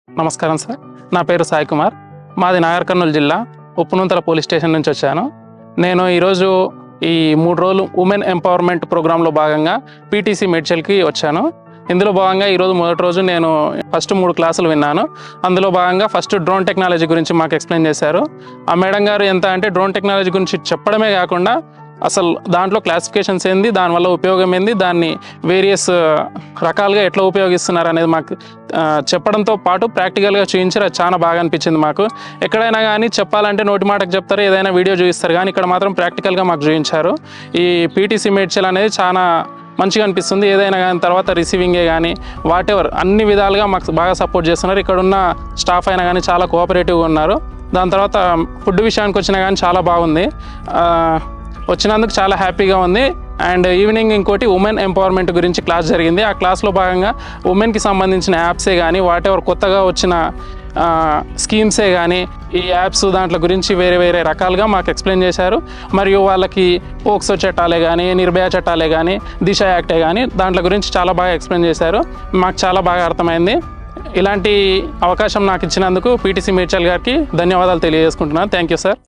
నమస్కారం సార్, నా పేరు సాయి కుమార్. మాది నాగర్ కర్నూలు జిల్లా ఉప్పునూతల పోలీస్ స్టేషన్ నుంచి వచ్చాను. నేను ఈరోజు ఈ 3 రోజులు ఉమెన్ ఎంపవర్మెంట్ ప్రోగ్రాంలో భాగంగా పీటీసీ మేడ్చల్కి వచ్చాను. ఇందులో భాగంగా ఈరోజు మొదటి రోజు నేను ఫస్ట్ 3 క్లాసులు విన్నాను. అందులో భాగంగా ఫస్ట్ డ్రోన్ టెక్నాలజీ గురించి మాకు ఎక్స్ప్లెయిన్ చేశారు. ఆ మేడం గారు ఎంత అంటే డ్రోన్ టెక్నాలజీ గురించి చెప్పడమే కాకుండా అసలు దాంట్లో క్లాసిఫికేషన్స్ ఏంది, దానివల్ల ఉపయోగం ఏంది, దాన్ని వేరియస్ రకాలుగా ఎట్లా ఉపయోగిస్తున్నారు అనేది మాకు చెప్పడంతో పాటు ప్రాక్టికల్గా చూపించారు. అది చాలా బాగా అనిపించింది మాకు. ఎక్కడైనా కానీ చెప్పాలంటే నోటి మాటకు చెప్తారు, ఏదైనా వీడియో చూపిస్తారు, కానీ ఇక్కడ మాత్రం ప్రాక్టికల్గా మాకు చూపించారు. ఈ పీటీసీ మేడ్చల్ అనేది చాలా మంచిగా అనిపిస్తుంది. ఏదైనా కానీ తర్వాత రిసీవింగే కానీ వాట్ ఎవర్ అన్ని విధాలుగా మాకు బాగా సపోర్ట్ చేస్తున్నారు. ఇక్కడ ఉన్న స్టాఫ్ అయినా కానీ చాలా కోఆపరేటివ్గా ఉన్నారు. దాని తర్వాత ఫుడ్ విషయానికి వచ్చినా కానీ చాలా బాగుంది. వచ్చినందుకు చాలా హ్యాపీగా ఉంది. అండ్ ఈవినింగ్ ఇంకోటి ఉమెన్ ఎంపవర్మెంట్ గురించి క్లాస్ జరిగింది. ఆ క్లాస్లో భాగంగా ఉమెన్కి సంబంధించిన యాప్సే కానీ వాట్ ఎవర్ కొత్తగా వచ్చిన స్కీమ్సే కానీ ఈ యాప్స్ దాంట్లో గురించి వేరే వేరే రకాలుగా మాకు ఎక్స్ప్లెయిన్ చేశారు. మరియు వాళ్ళకి పోక్సో చట్టాలే కానీ, నిర్భయ చట్టాలే కానీ, దిశ యాక్టే కానీ దాంట్లో గురించి చాలా బాగా ఎక్స్ప్లెయిన్ చేశారు. మాకు చాలా బాగా అర్థమైంది. ఇలాంటి అవకాశం నాకు ఇచ్చినందుకు పీటీసీ మేడ్చల్ గారికి ధన్యవాదాలు తెలియజేసుకుంటున్నాను. Thank you sir.